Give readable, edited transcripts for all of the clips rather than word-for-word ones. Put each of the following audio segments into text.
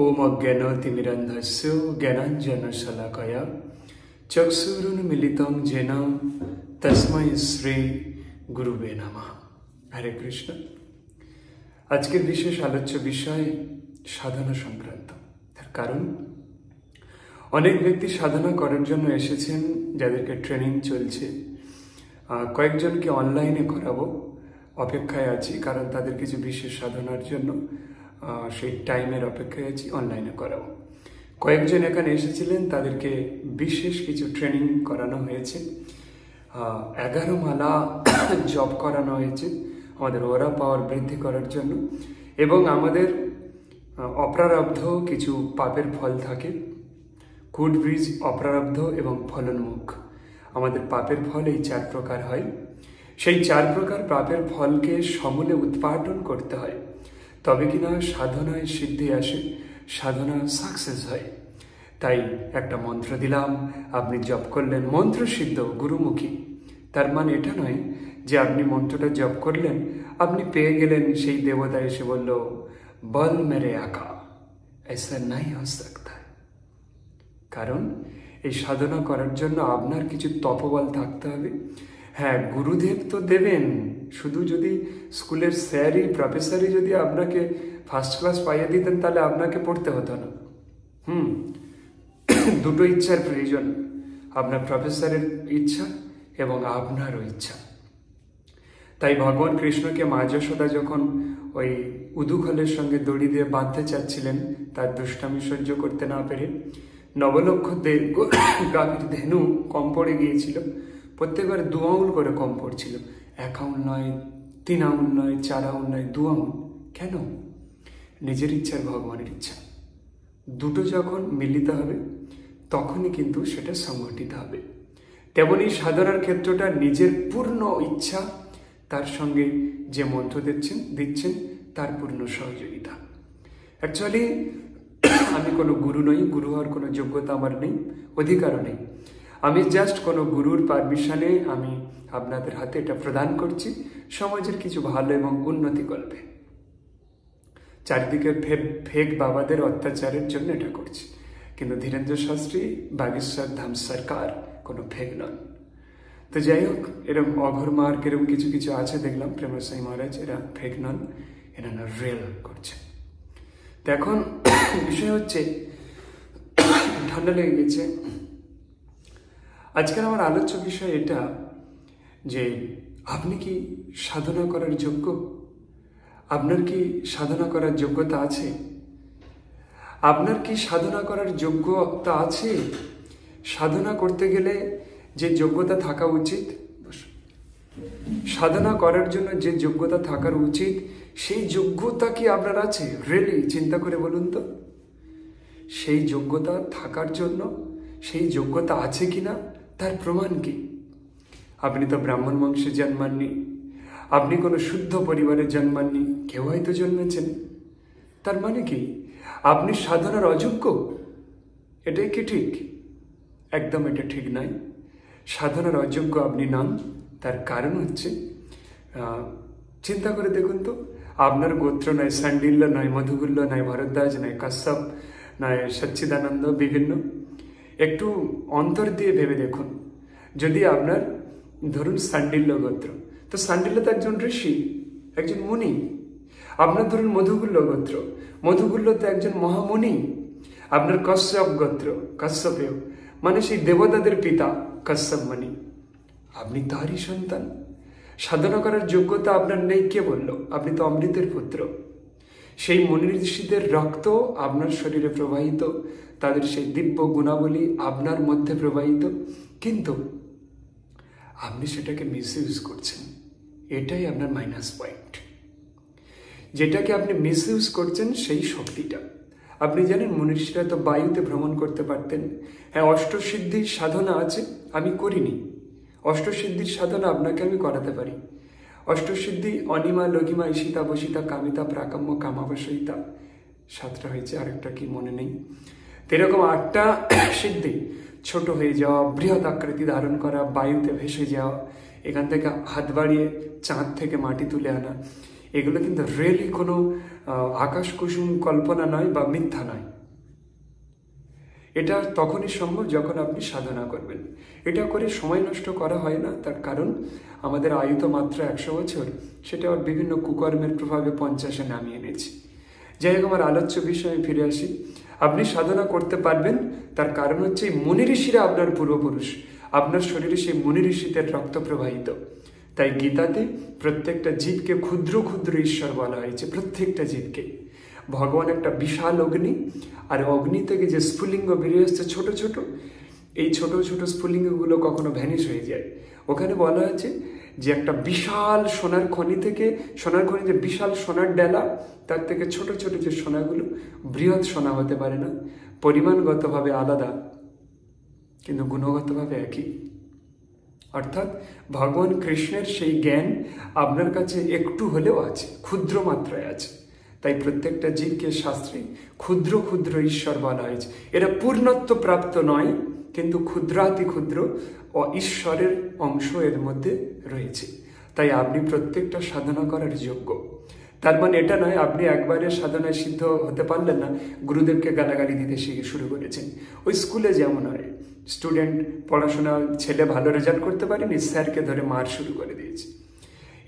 ओम अज्ञानतिमिरन्धस्य ज्ञानाञ्जनशलाकया चक्षुरुन्मीलितं येन तस्मै श्री गुरुवे नमः। हरे कृष्ण। আজকের বিশেষ আলোচ্য বিষয় সাধনা সংক্রান্ত। তার কারণ অনেক ব্যক্তি সাধনা করার জন্য এসেছেন, যাদেরকে ট্রেনিং চলছে। কয়েকজনকে অনলাইনে করাবো, অপেক্ষায় আছি, কারণ তাদের কিছু বিশেষ সাধনার জন্য সেই টাইমের অপেক্ষায় আছি, অনলাইনে করাবো। কয়েকজন এখানে এসেছিলেন, তাদেরকে বিশেষ কিছু ট্রেনিং করানো হয়েছে। 11 মালা জপ করানো হয়েছে আমাদের ওরা পাওয়ার বৃদ্ধি করার জন্য। এবং আমাদের অপ্রারব্ধ কিছু পাপের ফল থাকে, কুট বীজ, অপ্রারব্ধ এবং ফলনমুখ। আমাদের পাপের ফল এই 4 প্রকার হয়। সেই 4 প্রকার পাপের ফলকে সমূলে উৎপাদন করতে হয়, তবে কিনা সাধনায় সিদ্ধি আসে, সাধনা সাকসেস হয়। তাই একটা মন্ত্র দিলাম, আপনি জপ করলেন, মন্ত্র সিদ্ধ, গুরুমুখী। তার মানে এটা নয় যে আপনি মন্ত্রটা জপ করলেন, আপনি পেয়ে গেলেন, সেই দেবতা এসে বলল বল মেরে আকা, ऐसा नहीं हो सकता। কারণ এই সাধনা করার জন্য আপনার কিছু তপবল থাকতে হবে। হ্যাঁ, গুরুদেব তো দেবেন, শুধু যদি স্কুলের স্যারই, প্রফেসরই যদি আপনাকে ফার্স্ট ক্লাস পাইয়ে দিতেন, তাহলে আপনাকে পড়তে হতো না। দুটো ইচ্ছার প্রয়োজন, আপনার প্রফেসরের ইচ্ছা এবং আপনারও ইচ্ছা। তাই ভগবান কৃষ্ণকে মা যশোদা যখন ওই উদুখলের সঙ্গে দড়ি দিয়ে বাঁধতে চাচ্ছিলেন, তার দুষ্টামি সহ্য করতে না পেরে, 9 লক্ষ গাভীর ধেনু কম পড়ে গিয়েছিল। প্রত্যেকবার 2 আঙুল করে কম পড়ছিল, 1 আঙুল নয়, 3 আঙুল নয়, 4 আঙুল নয়, 2 আঙুল। কেন? নিজের ইচ্ছার ভগবানের ইচ্ছা দুটো যখন মিলিত হবে, তখনই কিন্তু সেটা সংগঠিত হবে। তেমনি সাধনার ক্ষেত্রটা নিজের পূর্ণ ইচ্ছা, তার সঙ্গে যে মন্ত্র দিচ্ছেন তার পূর্ণ সহযোগিতা। অ্যাকচুয়ালি আমি কোনো গুরু নই, গুরু হওয়ার কোনো যোগ্যতা আমার নেই, অধিকারও নেই। আমি জাস্ট কোনো গুরুর পারমিশনে আমি আপনাদের হাতে এটা প্রদান করছি, সমাজের কিছু ভালো এবং উন্নতি করবে। চারিদিকে ফেক বাবাদের অত্যাচারের জন্য এটা করছি। কিন্তু ধীরেন্দ্র শাস্ত্রী, বাগেশ্বর ধাম সরকার কোনো ফেক নন। তো যাই হোক, এরকম অঘর মার্ক এরকম কিছু কিছু আছে দেখলাম, প্রেমসাই মহারাজ, এরা ফেক নন, এরা না রিয়েল করছে। তো এখন বিষয় হচ্ছে, ঠান্ডা লেগে গেছে। আজকের আমার আলোচ্য বিষয় এটা যে আপনি কি সাধনা করার যোগ্য? আপনার কি সাধনা করার যোগ্যতা আছে? আপনার কি সাধনা করার যোগ্যতা আছে? সাধনা করতে গেলে যে যোগ্যতা থাকা উচিত, সাধনা করার জন্য যে যোগ্যতা থাকার উচিত, সেই যোগ্যতা কি আপনার আছে? রিয়েলি চিন্তা করে বলুন তো, সেই যোগ্যতা থাকার জন্য সেই যোগ্যতা আছে কিনা তার প্রমাণ কি? আপনি তো ব্রাহ্মণ বংশে জন্মাননি, আপনি কোনো শুদ্ধ পরিবারে জন্মাননি, কেউ হয়তো জন্মেছেন। তার মানে কি আপনি সাধনার অযোগ্য? এটাই কি ঠিক? একদম এটা ঠিক নয়। সাধনার অযোগ্য আপনি নন। তার কারণ হচ্ছে, চিন্তা করে দেখুন তো, আপনার গোত্র নয় সান্ডিল্য, নয় মধুগুল্য, নয় ভরদ্বাজ, নয় কাশ্যপ, নয় সচ্চিদানন্দ, বিভিন্ন। একটু অন্তর দিয়ে ভেবে দেখুন, যদি আপনার ধরুন সান্ডিল্য গোত্র, তো সান্ডিল্য তো একজন ঋষি, একজন মুনি। আপনার ধরুন মধুগুল্য গোত্র, মধুগুল্য তো একজন মহামুনি। আপনার কশ্যপ গোত্র, কশ্যপেয় মানে সেই দেবতাদের পিতা কশ্যপ মুনি, আপনি তারই সন্তান। সাধনা করার যোগ্যতা আপনার নেই, কে বলল? আপনি তো অমৃতের পুত্র। সেই মুনি ঋষিদের রক্ত আপনার শরীরে প্রবাহিত, তাদের সেই দিব্য গুণাবলী আপনার মধ্যে প্রবাহিত, কিন্তু আপনি সেটাকে মিসইউজ করছেন। এটাই আপনার মাইনাস পয়েন্ট। যেটাকে আপনি মিসইউজ করছেন সেই শক্তিটা। আপনি জানেন মনীষীরা তো বায়ুতে ভ্রমণ করতে পারতেন। হ্যাঁ, অষ্টসিদ্ধির সাধনা আছে, আমি করিনি। অষ্টসিদ্ধির সাধনা আপনাকে আমি করাতে পারি। অষ্টসিদ্ধি অনিমা, লঘিমা, ঈশিতা, বসিতা, কামিতা, প্রাকাম্য, কামাবসয়িতা, 7টা হয়েছে, আরেকটা কি মনে নেই। এরকম 8টা সিদ্ধি, ছোট হয়ে যাওয়া, বৃহৎ আকৃতি ধারণ করা, বায়ুতে ভেসে যাওয়া, এখান থেকে হাত বাড়িয়ে চাঁদ থেকে মাটি তুলে আনা, এগুলো কিন্তু রিয়েলি কোনো আকাশ কুসুম কল্পনা নয় বা মিথ্যা নয়। এটা তখনই সম্ভব যখন আপনি সাধনা করবেন। এটা করে সময় নষ্ট করা হয় না, তার কারণ আমাদের আয়ু তো মাত্র 100 বছর, সেটা আবার বিভিন্ন কুকর্মের প্রভাবে 50-এ নামিয়ে এনেছি। যাই হোক, আমার আলোচ্য বিষয়ে ফিরে আসি। আপনি সাধনা করতে পারবেন, তার কারণ হচ্ছে এই মুনি ঋষিরা আপনার পূর্বপুরুষ, আপনার শরীরে সেই মুনি ঋষিদের রক্ত প্রবাহিত। তাই গীতাতে প্রত্যেকটা জীবকে ক্ষুদ্র ক্ষুদ্র ঈশ্বর বলা হয়েছে, প্রত্যেকটা জীবকে। ভগবান একটা বিশাল অগ্নি, আর অগ্নি থেকে যে স্ফুলিঙ্গ বেরিয়ে আসছে ছোট ছোট, এই ছোট ছোট স্ফুলিঙ্গগুলো কখনো ভ্যানিশ হয়ে যায়। ওখানে বলা আছে যে একটা বিশাল সোনার খনি থেকে, সোনার খনি যে বিশাল সোনার ডেলা, তার থেকে ছোট ছোট যে সোনাগুলো বৃহৎ সোনা হতে পারে না, পরিমাণগতভাবে আলাদা কিন্তু গুণগতভাবে একই। অর্থাৎ ভগবান কৃষ্ণের সেই জ্ঞান আপনার কাছে একটু হলেও আছে, ক্ষুদ্র মাত্রায় আছে। তাই প্রত্যেকটা জীবকে শাস্ত্রে ক্ষুদ্র ক্ষুদ্র ঈশ্বর বলা হয়েছে। এরা পূর্ণত্ব প্রাপ্ত নয়, কিন্তু ক্ষুদ্রাতি ক্ষুদ্র ও ঈশ্বরের অংশ এর মধ্যে রয়েছে। তাই আপনি প্রত্যেকটা সাধনা করার যোগ্য। তার মানে এটা নয় আপনি একবারে সাধনায় সিদ্ধ হতে পারলেন না, গুরুদেবকে গালাগালি দিতে শিখে শুরু করেছেন। ওই স্কুলে যেমন হয়, স্টুডেন্ট পড়াশোনা, ছেলে ভালো রেজাল্ট করতে পারেনি, স্যারকে ধরে মার শুরু করে দিয়েছে।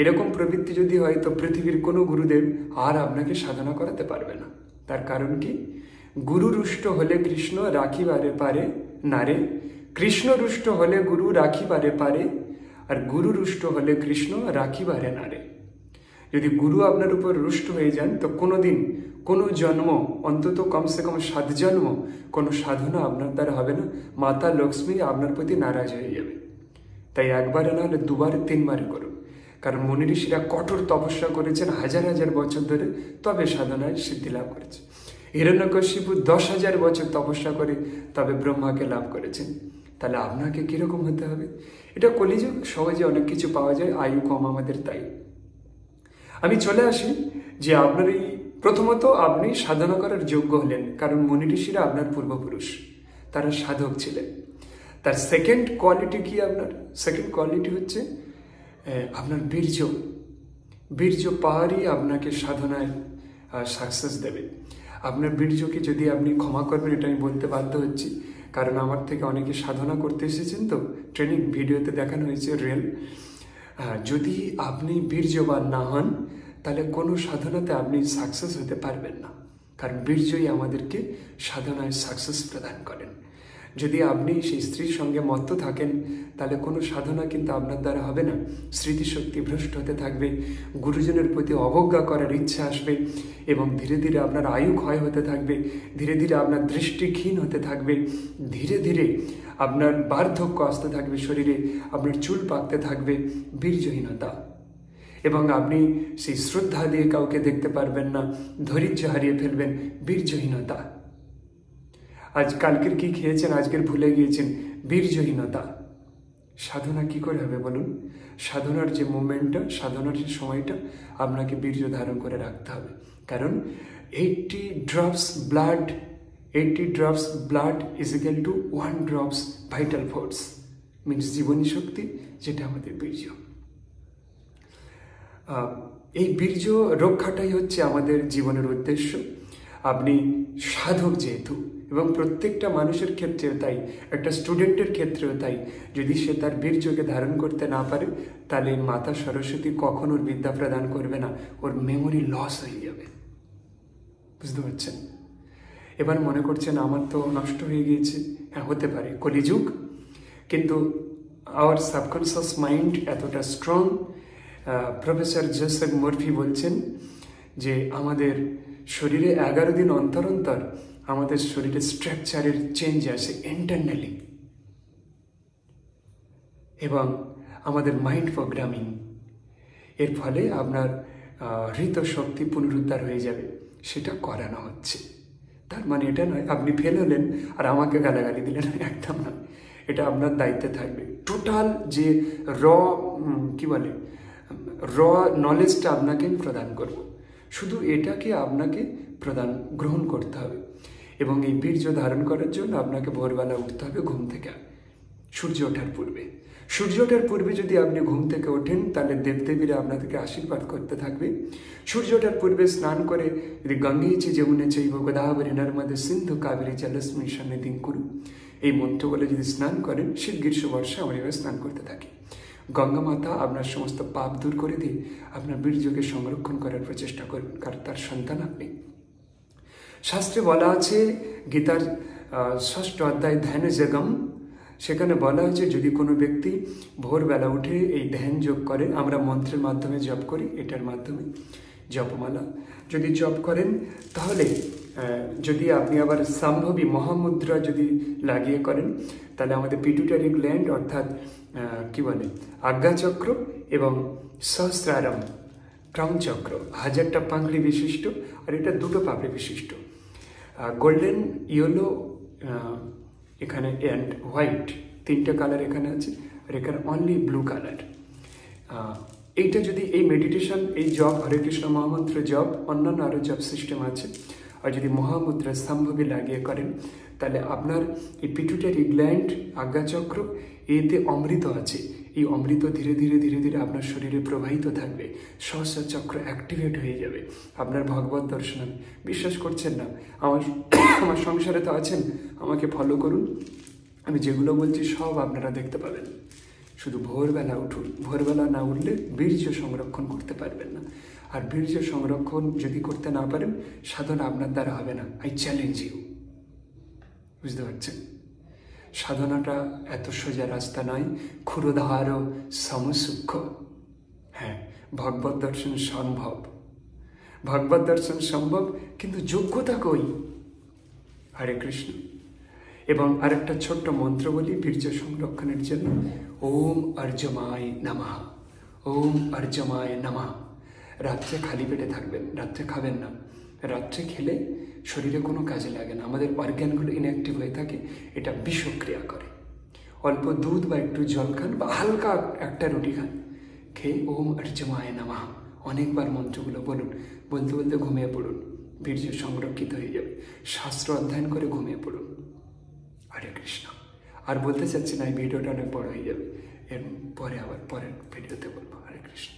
এরকম প্রবৃত্তি যদি হয় তো পৃথিবীর কোনো গুরুদেব আর আপনাকে সাধনা করাতে পারবে না। তার কারণ কি? গুরু রুষ্ট হলে কৃষ্ণ রাখিবারে পারে নারে, কৃষ্ণ রুষ্ট হলে গুরু রাখিবারে পারে, আর গুরু রুষ্ট হলে কৃষ্ণ রাখিবারে নারে। যদি গুরু আপনার উপর রুষ্ট হয়ে যান তো কোনোদিন, কোনো জন্ম, অন্তত কমসে কম 7 জন্ম কোনো সাধনা আপনার দ্বারা হবে না। মাতা লক্ষ্মী আপনার প্রতি নারাজ হয়ে যাবে। তাই একবারে না হলে 2বার 3বারে করুন। কারণ মুনি ঋষিরা কঠোর তপস্যা করেছেন হাজার হাজার বছর ধরে, তবে সাধনায় সিদ্ধি লাভ করেছে। হিরণ্যকশিপু 10,000 বছর তপস্যা করে তবে ব্রহ্মাকে লাভ করেছেন। তাহলে আপনাকে কিরকম হতে হবে? এটা কলিযুগ, সহজে অনেক কিছু পাওয়া যায়, আয়ু কম আমাদের, তাই আমি চলে আসি যে আপনার এই প্রথমত আপনি সাধনা করার যোগ্য হলেন, কারণ মুনি ঋষিরা আপনার পূর্বপুরুষ, তারা সাধক ছিলেন। তার সেকেন্ড কোয়ালিটি কি? আপনার সেকেন্ড কোয়ালিটি হচ্ছে আপনার বীর্য। বীর্য পাওয়ারই আপনাকে সাধনায় সাকসেস দেবে। আপনার বীর্যকে যদি আপনি ক্ষমা করবেন, এটা আমি বলতে বাধ্য হচ্ছি, কারণ আমার থেকে অনেকে সাধনা করতে এসেছেন, তো ট্রেনিং ভিডিওতে দেখানো হয়েছে রিয়েল। যদি আপনি বীর্যবান না হন তাহলে কোনো সাধনাতে আপনি সাকসেস হতে পারবেন না, কারণ বীর্যই আমাদেরকে সাধনায় সাকসেস প্রদান করেন। যদি আপনি সেই স্ত্রীর সঙ্গে মত্ত থাকেন তাহলে কোনো সাধনা কিন্তু আপনার দ্বারা হবে না। স্মৃতিশক্তি ভ্রষ্ট হতে থাকবে, গুরুজনের প্রতি অবজ্ঞা করার ইচ্ছা আসবে, এবং ধীরে ধীরে আপনার আয়ু ক্ষয় হতে থাকবে, ধীরে ধীরে আপনার দৃষ্টি ক্ষীণ হতে থাকবে, ধীরে ধীরে আপনার বার্ধক্য আসতে থাকবে শরীরে, আপনার চুল পাকতে থাকবে, বীর্যহীনতা। এবং আপনি সেই শ্রদ্ধা দিয়ে কাউকে দেখতে পারবেন না, ধৈর্য হারিয়ে ফেলবেন, বীর্যহীনতা। আজ কালকের কি খেয়েছেন আজকের ভুলে গিয়েছেন, বীর্যহীনতা। সাধনা কি করে হবে বলুন? সাধনার যে মোমেন্টটা, সাধনার যে সময়টা, আপনাকে বীর্য ধারণ করে রাখতে হবে। কারণ 80 drops blood is equal to 1 drops vital force, means জীবনী শক্তি, যেটা আমাদের বীর্য। এই বীর্য রক্ষাটাই হচ্ছে আমাদের জীবনের উদ্দেশ্য। আপনি সাধক যেহেতু, এবং প্রত্যেকটা মানুষের ক্ষেত্রেও তাই, একটা স্টুডেন্টের ক্ষেত্রেও তাই, যদি সে তার বীর্যকে ধারণ করতে না পারে তাহলে মাতা সরস্বতী কখনো ওর বিদ্যা প্রদান করবে না, ওর মেমোরি লস হয়ে যাবে। বুঝতে পারছেন? এবার মনে করছেন আমার তো নষ্ট হয়ে গিয়েছে। হ্যাঁ, হতে পারে, কলিযুগ, কিন্তু আওয়ার সাবকনসিয়াস মাইন্ড এতটা স্ট্রং। প্রফেসর জোসেফ মরফি বলছেন যে আমাদের শরীরে 11 দিন অন্তর অন্তর আমাদের শরীরে স্ট্রাকচারের চেঞ্জ আসে ইন্টারনালি, এবং আমাদের মাইন্ড প্রোগ্রামিং এর ফলে আপনার হৃত শক্তি পুনরুদ্ধার হয়ে যাবে, সেটা করানো হচ্ছে। তার মানে এটা নয় আপনি ফেল হলেন আর আমাকে গালাগালি দিলেন, একদম না। এটা আপনার দায়িত্বে থাকবে। টোটাল যে র নলেজটা আপনাকে প্রদান করব, শুধু এটাকে আপনাকে গ্রহণ করতে হবে। এবং এই বীর্য ধারণ করার জন্য আপনাকে ভোরবেলা উঠতে হবে ঘুম থেকে, সূর্য ওঠার পূর্বে। সূর্য ওঠার পূর্বে যদি আপনি ঘুম থেকে ওঠেন তাহলে দেবদেবীরা আপনাদেরকে আশীর্বাদ করতে থাকবে। সূর্য ওঠার পূর্বে স্নান করে যদি গঙ্গে চে যমুনে চৈব গোদাবরী নর্মদে সিন্ধু কাবেরী জলস্মিন সন্নিধিং কুরু এই মন্ত্র বলে যদি স্নান করেন, শীত গ্রীষ্ম বর্ষা আমরা এভাবে স্নান করতে থাকি। গঙ্গা মাতা আপনার সমস্ত পাপ দূর করে দিয়ে আপনার বীর্যকে সংরক্ষণ করার প্রচেষ্টা করবেন, কারণ তার সন্তান আপনি। শাস্ত্রে বলা আছে গীতার 6ষ্ঠ অধ্যায় ধ্যান যোগম, সেখানে বলা হয়েছে যদি কোনো ব্যক্তি ভোরবেলা উঠে এই ধ্যান যোগ করে, আমরা মন্ত্রের মাধ্যমে জপ করি, এটার মাধ্যমে জপমালা যদি জপ করেন, তাহলে যদি আপনি আবার সম্ভবী মহামুদ্রা যদি লাগিয়ে করেন, তাহলে আমাদের পিটুটারি গ্ল্যান্ড অর্থাৎ কি বলে আজ্ঞাচক্র এবং সহস্রারম ক্রাউন চক্র 1000টা পাংড়ি বিশিষ্ট, আর এটা 2টো পাপড়ি বিশিষ্ট, গোল্ডেন, ইয়েলো এখানে অ্যান্ড হোয়াইট 3টে কালার এখানে আছে, আর এখানে অনলি ব্লু কালার। এইটা যদি এই মেডিটেশন, এই জপ, হরে কৃষ্ণ মহামন্ত্র জপ, অন্যান্য আরও জপ সিস্টেম আছে, আর যদি মহামুদ্রা সম্ভবী লাগিয়ে করেন, তাহলে আপনার এই পিটুটারি গ্ল্যান্ড আজ্ঞাচক্র এতে অমৃত আছে, এই অমৃত ধীরে ধীরে ধীরে ধীরে আপনার শরীরে প্রবাহিত থাকবে, সহস্র চক্র অ্যাক্টিভেট হয়ে যাবে, আপনার ভগবত দর্শন হবে। বিশ্বাস করছেন না? আমার সংসারে তো আছেন, আমাকে ফলো করুন, আমি যেগুলো বলছি সব আপনারা দেখতে পাবেন। শুধু ভোরবেলা উঠুন, ভোরবেলা না উঠলে বীর্য সংরক্ষণ করতে পারবেন না, আর বীর্য সংরক্ষণ যদি করতে না পারেন, সাধনা আপনার দ্বারা হবে না। I challenge you. বুঝতে পারছেন? সাধনাটা এত সোজা রাস্তা নয়, ক্ষুরধার সমসূক্ষ্ম। হ্যাঁ, ভগবত দর্শন সম্ভব, ভগবত দর্শন সম্ভব, কিন্তু যোগ্যতা কই? হরে কৃষ্ণ। এবং আরেকটা ছোট্ট মন্ত্র বলি বীর্য সংরক্ষণের জন্য, ওম অর্জমায় নমঃ, ওম অর্জমায় নমঃ। রাত্রে খালি পেটে থাকবেন, রাত্রে খাবেন না, রাত্রে খেলে শরীরে কোনো কাজে লাগে না, আমাদের অর্গ্যানগুলো ইনঅ্যাক্টিভ হয়ে থাকে, এটা বিষক্রিয়া করে। অল্প দুধ বা একটু জল খান বা হালকা একটা রুটি খান, খেয়ে ওম অর্জমায় নমঃ অনেকবার মন্ত্রগুলো বলুন, বলতে বলতে ঘুমিয়ে পড়ুন, বীর্য সংরক্ষিত হয়ে যাবে। শাস্ত্র অধ্যয়ন করে ঘুমিয়ে পড়ুন। হরে কৃষ্ণ। আর বলতে চাচ্ছি না, এই ভিডিওটা অনেক বড় হয়ে যাবে, এর পরে আবার পরের ভিডিওতে বলবো। হরে কৃষ্ণ।